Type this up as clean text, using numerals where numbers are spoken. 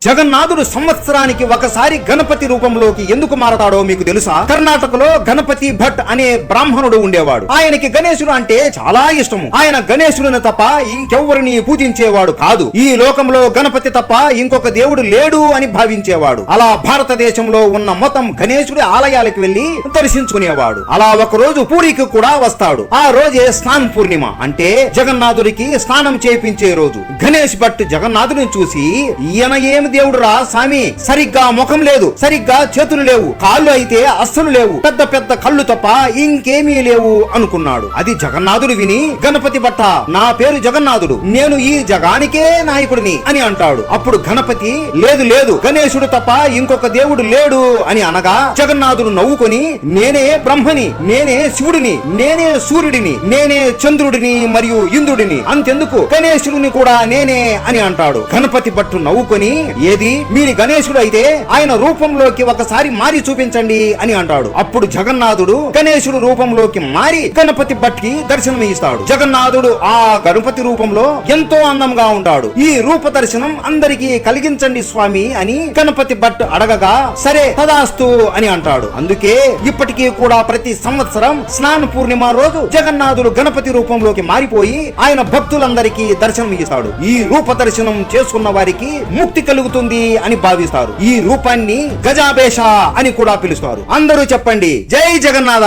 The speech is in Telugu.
జగన్నాథుడు సంవత్సరానికి ఒకసారి గణపతి రూపంలోకి ఎందుకు మారతాడో మీకు తెలుసా? కర్ణాటకలో గణపతి భట్ అనే బ్రాహ్మణుడు ఉండేవాడు. ఆయనకి గణేశుడు అంటే చాలా ఇష్టము. ఆయన గణేశుడిని తప్ప ఇంకెవ్వరిని పూజించేవాడు కాదు. ఈ లోకంలో గణపతి తప్ప ఇంకొక దేవుడు లేడు అని భావించేవాడు. అలా భారతదేశంలో ఉన్న మొత్తం గణేశుడి ఆలయాలకు వెళ్లి దర్శించుకునేవాడు. అలా ఒక రోజు పూరికి కూడా వస్తాడు. ఆ రోజే స్నాన్ పూర్ణిమ, అంటే జగన్నాథుడికి స్నానం చేయించే రోజు. గణేష్ భట్ జగన్నాథుడిని చూసి, ఈయన ఏమి దేవుడు రా స్వామి, సరిగ్గా ముఖం లేదు, సరిగ్గా చేతులు లేవు, కాళ్ళు అయితే అస్సలు లేవు, పెద్ద పెద్ద కళ్ళు తప్ప ఇంకేమీ లేవు అనుకున్నాడు. అది జగన్నాథుడు విని, గణపతి భట్ట, నా పేరు జగన్నాథుడు, నేను ఈ జగానికే నాయకుడిని అని అంటాడు. అప్పుడు గణపతి, లేదు లేదు, గణేశుడు తప్ప ఇంకొక దేవుడు లేడు అని అనగా, జగన్నాథుడు నవ్వుకొని, నేనే బ్రహ్మని, నేనే శివుడిని, నేనే సూర్యుడిని, నేనే చంద్రుడిని మరియు ఇంద్రుడిని, అంతెందుకు గణేశుడిని కూడా నేనే అని అంటాడు. గణపతి భట్టు నవ్వుకొని, ఏది మీరు గణేశుడు అయితే ఆయన రూపంలోకి ఒకసారి మారి చూపించండి అని అంటాడు. అప్పుడు జగన్నాథుడు గణేశుడు రూపంలోకి మారి గణపతి భట్ కి దర్శనం ఇస్తాడు. జగన్నాథుడు ఆ గణపతి రూపంలో ఎంతో అందంగా ఉంటాడు. ఈ రూప దర్శనం అందరికీ కలిగించండి స్వామి అని గణపతి భట్ అడగగా, సరే తదాస్తు అని అంటాడు. అందుకే ఇప్పటికీ కూడా ప్రతి సంవత్సరం స్నాన పూర్ణిమ రోజు జగన్నాథుడు గణపతి రూపంలోకి మారిపోయి ఆయన భక్తులందరికీ దర్శనం ఇస్తాడు. ఈ రూప దర్శనం చేసుకున్న వారికి ముక్తి కలుగుతుంది అని భావిస్తారు. ఈ రూపాన్ని గజాబేష అని కూడా పిలుస్తారు. అందరూ చెప్పండి, జై జగన్నాథ.